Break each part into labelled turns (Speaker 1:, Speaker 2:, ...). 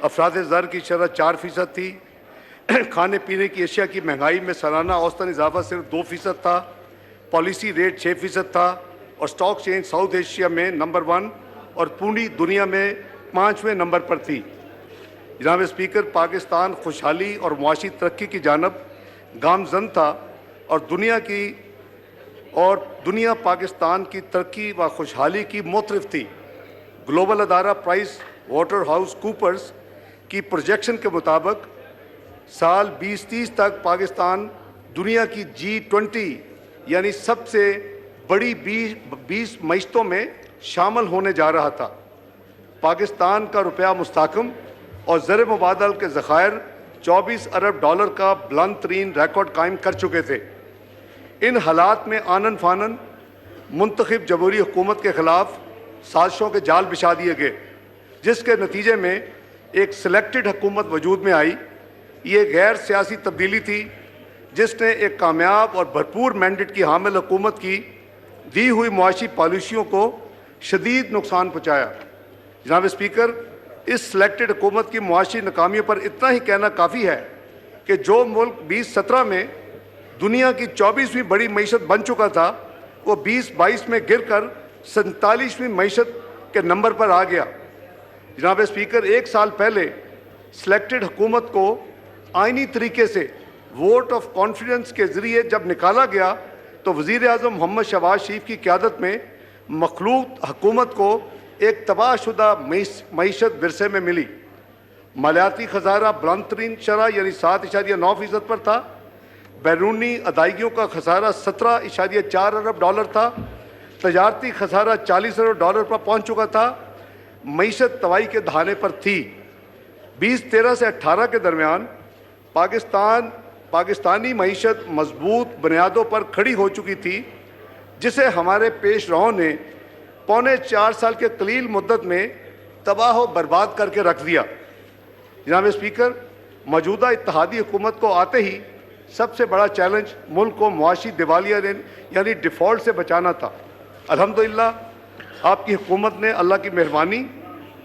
Speaker 1: افراد زر کی شرح 4% تھی، کھانے پینے کی اشیاء کی مہنگائی میں سالانہ اوسطاً اضافہ صرف 2% تھا، پالیسی ریٹ 6% تھا، اور اسٹاک چینج ساؤتھ ایشیا میں نمبر 1 اور پوری دنیا میں 5ویں نمبر پر تھی۔ جناب اسپیکر، پاکستان خوشحالی اور معاشی ترقی کی جانب گامزن تھا، اور دنیا پاکستان کی ترقی و خوشحالی کی معترف تھی۔ گلوبل ادارہ پرائس واٹر ہاؤس کوپرز کی پروجیکشن کے مطابق سال 2030 تک پاکستان دنیا کی G20 یعنی سب سے بڑی 20 معیشتوں میں شامل ہونے جا رہا تھا۔ پاکستان کا روپیہ مستحکم اور زر مبادل کے ذخائر $24 ارب کا بلند ترین ریکارڈ قائم کر چکے تھے۔ ان حالات میں آنن فانن منتخب جمہوری حکومت کے خلاف سازشوں کے جال بچھا دیے گئے، جس کے نتیجے میں ایک سلیکٹڈ حکومت وجود میں آئی۔ یہ غیر سیاسی تبدیلی تھی جس نے ایک کامیاب اور بھرپور مینڈیٹ کی حامل حکومت کی دی ہوئی معاشی پالیسیوں کو شدید نقصان پہنچایا۔ جناب اسپیکر، اس سلیکٹڈ حکومت کی معاشی ناکامیوں پر اتنا ہی کہنا کافی ہے کہ جو ملک 2017 میں دنیا کی 24ویں بڑی معیشت بن چکا تھا، وہ 2022 میں گر کر 47ویں معیشت کے نمبر پر آ گیا۔ جناب اسپیکر، 1 سال پہلے سلیکٹڈ حکومت کو آئینی طریقے سے ووٹ آف کانفیڈنس کے ذریعے جب نکالا گیا تو وزیر اعظم محمد شہباز شریف کی قیادت میں مخلوط حکومت کو ایک تباہ شدہ معیشت ورثے میں ملی۔ مالیاتی خسارہ بلند ترین شرح یعنی 7.9% پر تھا، بیرونی ادائیگیوں کا خسارہ $17.4 ارب تھا، تجارتی خسارہ $40 ارب پر پہنچ چکا تھا، معیشت تباہی کے دہانے پر تھی۔ 2013 سے 18 کے درمیان پاکستانی معیشت مضبوط بنیادوں پر کھڑی ہو چکی تھی، جسے ہمارے پیش رووں نے 4.25 سال کے قلیل مدت میں تباہ و برباد کر کے رکھ دیا۔ جناب اسپیکر، موجودہ اتحادی حکومت کو آتے ہی سب سے بڑا چیلنج ملک کو معاشی دیوالیہ یعنی ڈیفالٹ سے بچانا تھا۔ الحمدللہ آپ کی حکومت نے اللہ کی مہربانی،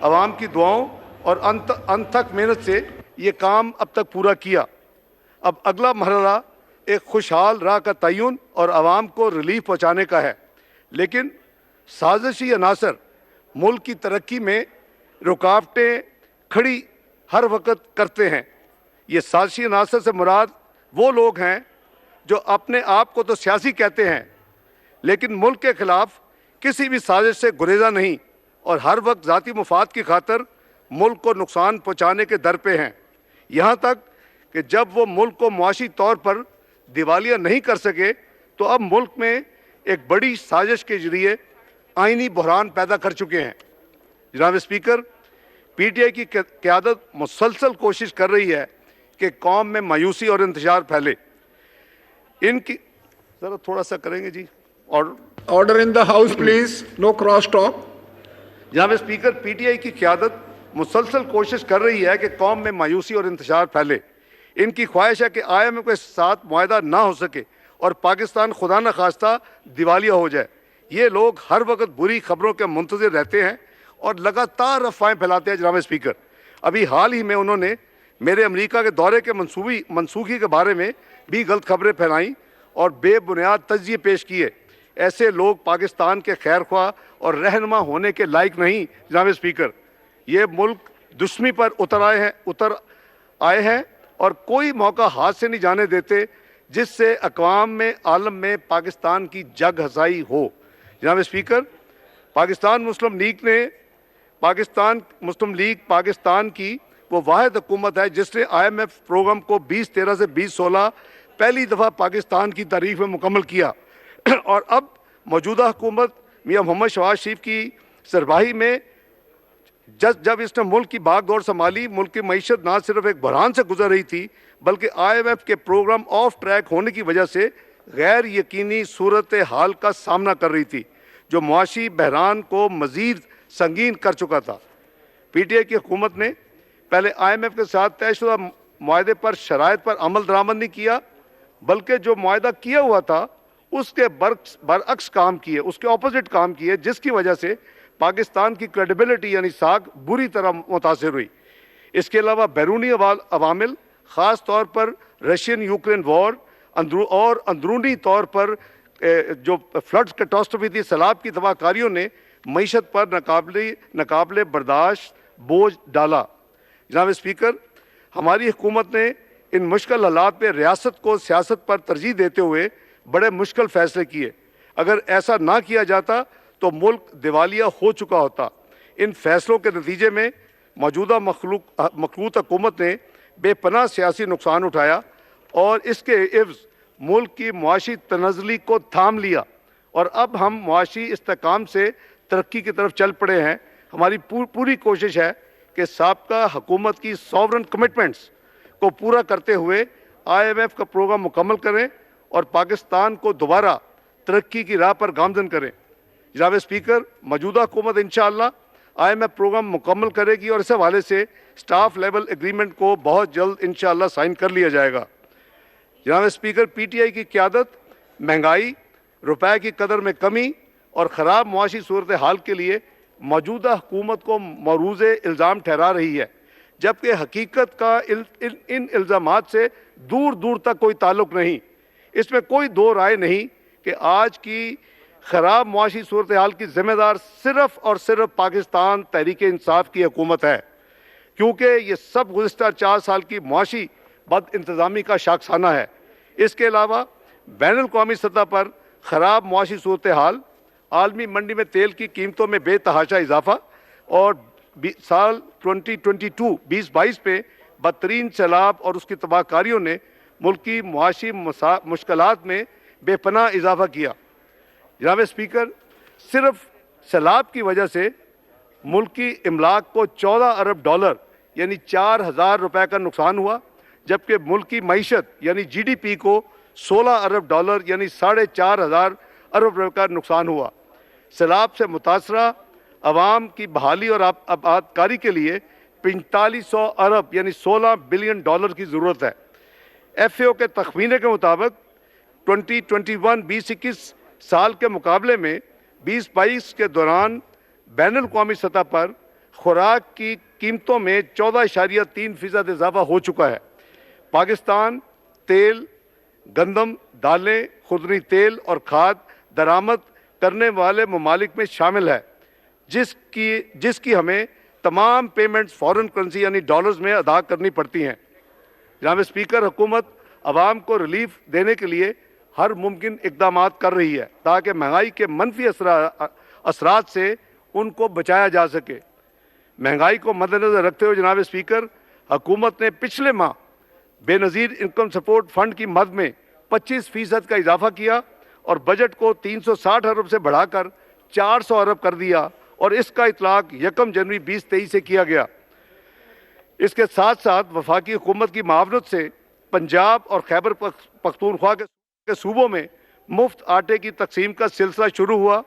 Speaker 1: عوام کی دعاؤں اور انتھک محنت سے یہ کام اب تک پورا کیا۔ اب اگلا مرحلہ ایک خوشحال راہ کا تعین اور عوام کو ریلیف پہنچانے کا ہے، لیکن سازشی عناصر ملک کی ترقی میں رکاوٹیں کھڑی ہر وقت کرتے ہیں۔ یہ سازشی عناصر سے مراد وہ لوگ ہیں جو اپنے آپ کو تو سیاسی کہتے ہیں، لیکن ملک کے خلاف کسی بھی سازش سے گریزاں نہیں اور ہر وقت ذاتی مفاد کی خاطر ملک کو نقصان پہنچانے کے در پہ ہیں، یہاں تک کہ جب وہ ملک کو معاشی طور پر دیوالیہ نہیں کر سکے تو اب ملک میں ایک بڑی سازش کے ذریعے آئینی بحران پیدا کر چکے ہیں۔ جناب اسپیکر، پی ٹی آئی کی قیادت مسلسل کوشش کر رہی ہے کہ قوم میں مایوسی اور انتشار پھیلے۔ ان کی ذرا تھوڑا سا کریں گے جی، اور
Speaker 2: Order in the house, please. No cross talk.
Speaker 1: جناب اسپیکر، پی ٹی آئی کی قیادت مسلسل کوشش کر رہی ہے کہ قوم میں مایوسی اور انتشار پھیلے۔ ان کی خواہش ہے کہ IMF کے ساتھ معاہدہ نہ ہو سکے اور پاکستان خدا نخواستہ دیوالیہ ہو جائے۔ یہ لوگ ہر وقت بری خبروں کے منتظر رہتے ہیں اور لگاتار افواہیں پھیلاتے ہیں۔ جناب اسپیکر، ابھی حال ہی میں انہوں نے میرے امریکہ کے دورے کے منسوخی کے بارے میں بھی غلط خبریں پھیلائیں اور بے بنیاد تجزیے پیش کیے۔ ایسے لوگ پاکستان کے خیر خواہ اور رہنما ہونے کے لائق نہیں۔ جناب اسپیکر، یہ ملک دشمنی پر اتر آئے ہیں اور کوئی موقع ہاتھ سے نہیں جانے دیتے جس سے اقوام میں عالم میں پاکستان کی جگ ہنسائی ہو۔ جناب اسپیکر، پاکستان مسلم لیگ پاکستان کی وہ واحد حکومت ہے جس نے IMF پروگرام کو 2013 سے 2016 پہلی دفعہ پاکستان کی تاریخ میں مکمل کیا، اور اب موجودہ حکومت میاں محمد شہباز شریف کی سربراہی میں جب اس نے ملک کی باغ دوڑ سنبھالی، ملک کی معیشت نہ صرف ایک بحران سے گزر رہی تھی بلکہ IMF کے پروگرام آف ٹریک ہونے کی وجہ سے غیر یقینی صورتحال کا سامنا کر رہی تھی، جو معاشی بحران کو مزید سنگین کر چکا تھا۔ پی ٹی آئی کی حکومت نے پہلے IMF کے ساتھ طے شدہ معاہدے پر شرائط پر عمل درآمد نہیں کیا، بلکہ جو معاہدہ کیا ہوا تھا اس کے برعکس کام کیے، اس کے اپوزٹ کام کیے، جس کی وجہ سے پاکستان کی کریڈیبلٹی یعنی ساکھ بری طرح متاثر ہوئی۔ اس کے علاوہ بیرونی عوامل خاص طور پر رشین یوکرین وار اور اندرونی طور پر جو فلڈز کیٹاسٹروفی تھی، سیلاب کی تباہ کاریوں نے معیشت پر ناقابل برداشت بوجھ ڈالا۔ جناب اسپیکر، ہماری حکومت نے ان مشکل حالات میں ریاست کو سیاست پر ترجیح دیتے ہوئے بڑے مشکل فیصلے کیے۔ اگر ایسا نہ کیا جاتا تو ملک دیوالیہ ہو چکا ہوتا۔ ان فیصلوں کے نتیجے میں موجودہ مخلوط حکومت نے بے پناہ سیاسی نقصان اٹھایا اور اس کے عوض ملک کی معاشی تنزلی کو تھام لیا، اور اب ہم معاشی استحکام سے ترقی کی طرف چل پڑے ہیں۔ ہماری پوری کوشش ہے کہ سابقہ حکومت کی سوورن کمٹمنٹس کو پورا کرتے ہوئے IMF کا پروگرام مکمل کریں اور پاکستان کو دوبارہ ترقی کی راہ پر گامزن کریں۔ جناب اسپیکر، موجودہ حکومت انشاءاللہ IMF پروگرام مکمل کرے گی اور اس حوالے سے سٹاف لیول ایگریمنٹ کو بہت جلد انشاءاللہ سائن کر لیا جائے گا۔ جناب اسپیکر، PTI کی قیادت مہنگائی، روپے کی قدر میں کمی اور خراب معاشی صورتحال کے لیے موجودہ حکومت کو معروض الزام ٹھہرا رہی ہے، جبکہ حقیقت کا ان الزامات سے دور دور تک کوئی تعلق نہیں۔ اس میں کوئی دو رائے نہیں کہ آج کی خراب معاشی صورتحال کی ذمہ دار صرف اور صرف پاکستان تحریک انصاف کی حکومت ہے، کیونکہ یہ سب گزشتہ 4 سال کی معاشی بد انتظامی کا شاخسانہ ہے۔ اس کے علاوہ بین الاقوامی سطح پر خراب معاشی صورتحال، عالمی منڈی میں تیل کی قیمتوں میں بے تحاشا اضافہ اور سال 2022 میں بدترین سیلاب اور اس کی تباہ کاریوں نے ملکی معاشی مشکلات میں بے پناہ اضافہ کیا۔ جناب اسپیکر، صرف سیلاب کی وجہ سے ملکی املاک کو $14 ارب یعنی 4,000 روپے کا نقصان ہوا، جبکہ ملکی معیشت یعنی GDP کو $16 ارب یعنی 4,500 ارب روپے کا نقصان ہوا۔ سیلاب سے متاثرہ عوام کی بحالی اور آباد کاری کے لیے 4500 ارب یعنی $16 بلین کی ضرورت ہے۔ FAO کے تخمینے کے مطابق 2021 سال کے مقابلے میں 2022 کے دوران بین الاقوامی سطح پر خوراک کی قیمتوں میں 14.3% اضافہ ہو چکا ہے۔ پاکستان تیل، گندم، دالیں، خوردنی تیل اور کھاد درآمد کرنے والے ممالک میں شامل ہے، جس کی ہمیں تمام پیمنٹس فارن کرنسی یعنی ڈالرز میں ادا کرنی پڑتی ہیں۔ جناب اسپیکر، حکومت عوام کو ریلیف دینے کے لیے ہر ممکن اقدامات کر رہی ہے تاکہ مہنگائی کے منفی اثرات سے ان کو بچایا جا سکے۔ مہنگائی کو مد نظر رکھتے ہوئے جناب اسپیکر، حکومت نے پچھلے ماہ بے نظیر انکم سپورٹ فنڈ کی مد میں 25% کا اضافہ کیا اور بجٹ کو 360 ارب سے بڑھا کر 400 ارب کر دیا، اور اس کا اطلاق 1 جنوری 2023 سے کیا گیا۔ اس کے ساتھ ساتھ وفاقی حکومت کی معاونت سے پنجاب اور خیبر پختونخوا کے صوبوں میں مفت آٹے کی تقسیم کا سلسلہ شروع ہوا۔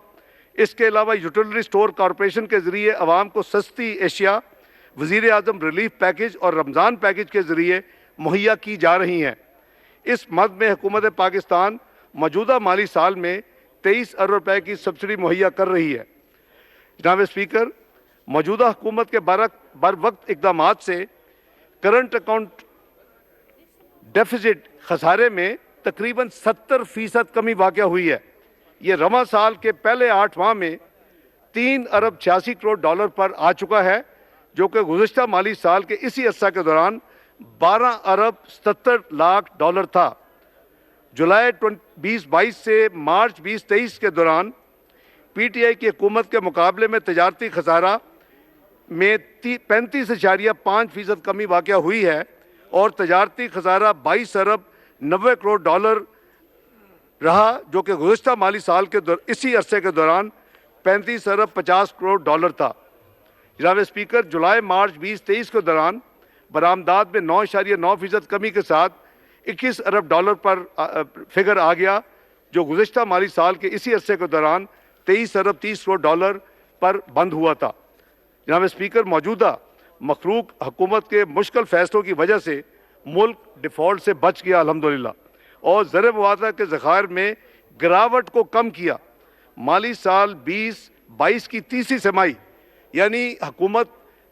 Speaker 1: اس کے علاوہ یوٹیلٹی سٹور کارپوریشن کے ذریعے عوام کو سستی اشیاء وزیر اعظم ریلیف پیکج اور رمضان پیکج کے ذریعے مہیا کی جا رہی ہیں۔ اس مد میں حکومت پاکستان موجودہ مالی سال میں 23 ارب روپے کی سبسڈی مہیا کر رہی ہے۔ جناب اسپیکر، موجودہ حکومت کے بر وقت اقدامات سے کرنٹ اکاؤنٹ ڈیفیسٹ خسارے میں تقریباً 70% کمی واقع ہوئی ہے۔ یہ رواں سال کے پہلے 8 ماہ میں $3 ارب 86 کروڑ پر آ چکا ہے، جو کہ گزشتہ مالی سال کے اسی عرصہ کے دوران $12 ارب 77 لاکھ تھا۔ جولائی 2022 سے مارچ 2023 کے دوران PTI کی حکومت کے مقابلے میں تجارتی خسارہ میں 35.5% کمی واقع ہوئی ہے اور تجارتی خسارہ $22 ارب 90 کروڑ رہا، جو کہ گزشتہ مالی سال کے اسی عرصے کے دوران 35 ارب 50 کروڑ تھا۔ جناب اسپیکر، جولائی مارچ 2023 کے دوران برآمدات میں 9.9% کمی کے ساتھ $21 ارب پر فگر آ گیا، جو گزشتہ مالی سال کے اسی عرصے کے دوران 23 ارب 30 کروڑ پر بند ہوا تھا۔ جناب اسپیکر، موجودہ مخلوق حکومت کے مشکل فیصلوں کی وجہ سے ملک ڈیفالٹ سے بچ گیا الحمدللہ، اور زر موازنہ کے ذخائر میں گراوٹ کو کم کیا۔ مالی سال 2022 کی تیسری سمائی یعنی حکومت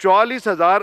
Speaker 1: 44,000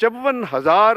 Speaker 1: 54,000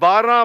Speaker 1: 12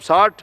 Speaker 1: 60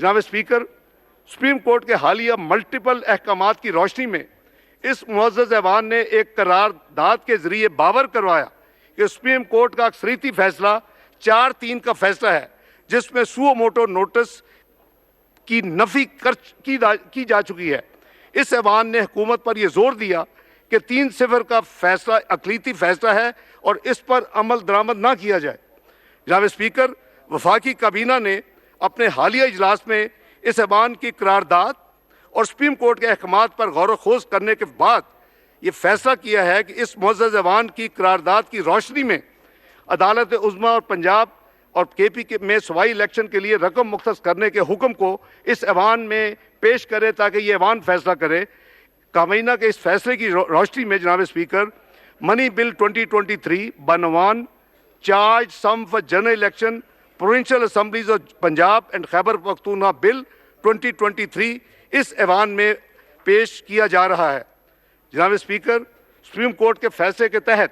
Speaker 1: جناب اسپیکر، سپریم کورٹ کے حالیہ ملٹیپل احکامات کی روشنی میں اس معزز ایوان نے ایک قرارداد کے ذریعے باور کروایا کہ سپریم کورٹ کا اکثریتی فیصلہ 4-3 کا فیصلہ ہے، جس میں سو موٹو نوٹس کی نفی کی جا چکی ہے۔ اس ایوان نے حکومت پر یہ زور دیا کہ 3-0 کا فیصلہ اقلیتی فیصلہ ہے اور اس پر عمل درآمد نہ کیا جائے۔ جناب اسپیکر، وفاقی کابینہ نے اپنے حالیہ اجلاس میں اس ایوان کی قرارداد اور سپریم کورٹ کے احکامات پر غور و خوض کرنے کے بعد یہ فیصلہ کیا ہے کہ اس معزز ایوان کی قرارداد کی روشنی میں عدالت عظمیٰ اور پنجاب اور کے پی میں صوبائی الیکشن کے لیے رقم مختص کرنے کے حکم کو اس ایوان میں پیش کرے تاکہ یہ ایوان فیصلہ کرے۔ کابینہ کے اس فیصلے کی روشنی میں جناب اسپیکر، منی بل 2023 بنوان charge sum for general election provincial assemblies of Punjab and Khyber Pakhtunkhwa bill 2023 اس ایوان میں پیش کیا جا رہا ہے۔ جناب اسپیکر، سپریم کورٹ کے فیصلے کے تحت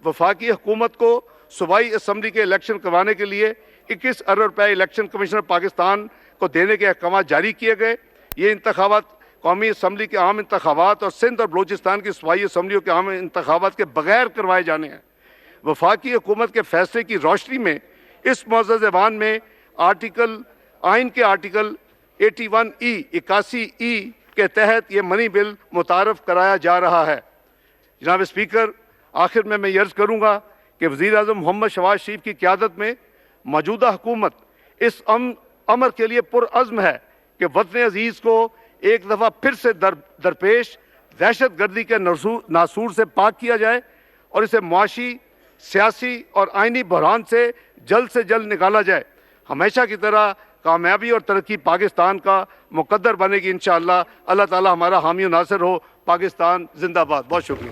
Speaker 1: وفاقی حکومت کو صوبائی اسمبلی کے الیکشن کروانے کے لیے 21 ارب روپے الیکشن کمیشنر پاکستان کو دینے کے احکامات جاری کیے گئے۔ یہ انتخابات قومی اسمبلی کے عام انتخابات اور سندھ اور بلوچستان کی صوبائی اسمبلیوں کے عام انتخابات کے بغیر کروائے جانے ہیں۔ وفاقی حکومت کے فیصلے کی روشنی میں اس معزز ایوان میں آئین کے آرٹیکل 81E کے تحت یہ منی بل متعارف کرایا جا رہا ہے۔ جناب اسپیکر، آخر میں یہ عرض کروں گا کہ وزیر اعظم محمد شہباز شریف کی قیادت میں موجودہ حکومت اس امر کے لیے پرعزم ہے کہ وطن عزیز کو ایک دفعہ پھر سے درپیش دہشت گردی کے ناسور سے پاک کیا جائے اور اسے معاشی، سیاسی اور آئینی بحران سے جلد نکالا جائے۔ ہمیشہ کی طرح کامیابی اور ترقی پاکستان کا مقدر بنے گی انشاءاللہ۔ اللہ تعالی ہمارا حامی و ناصر ہو۔ پاکستان زندہ باد۔ بہت شکریہ۔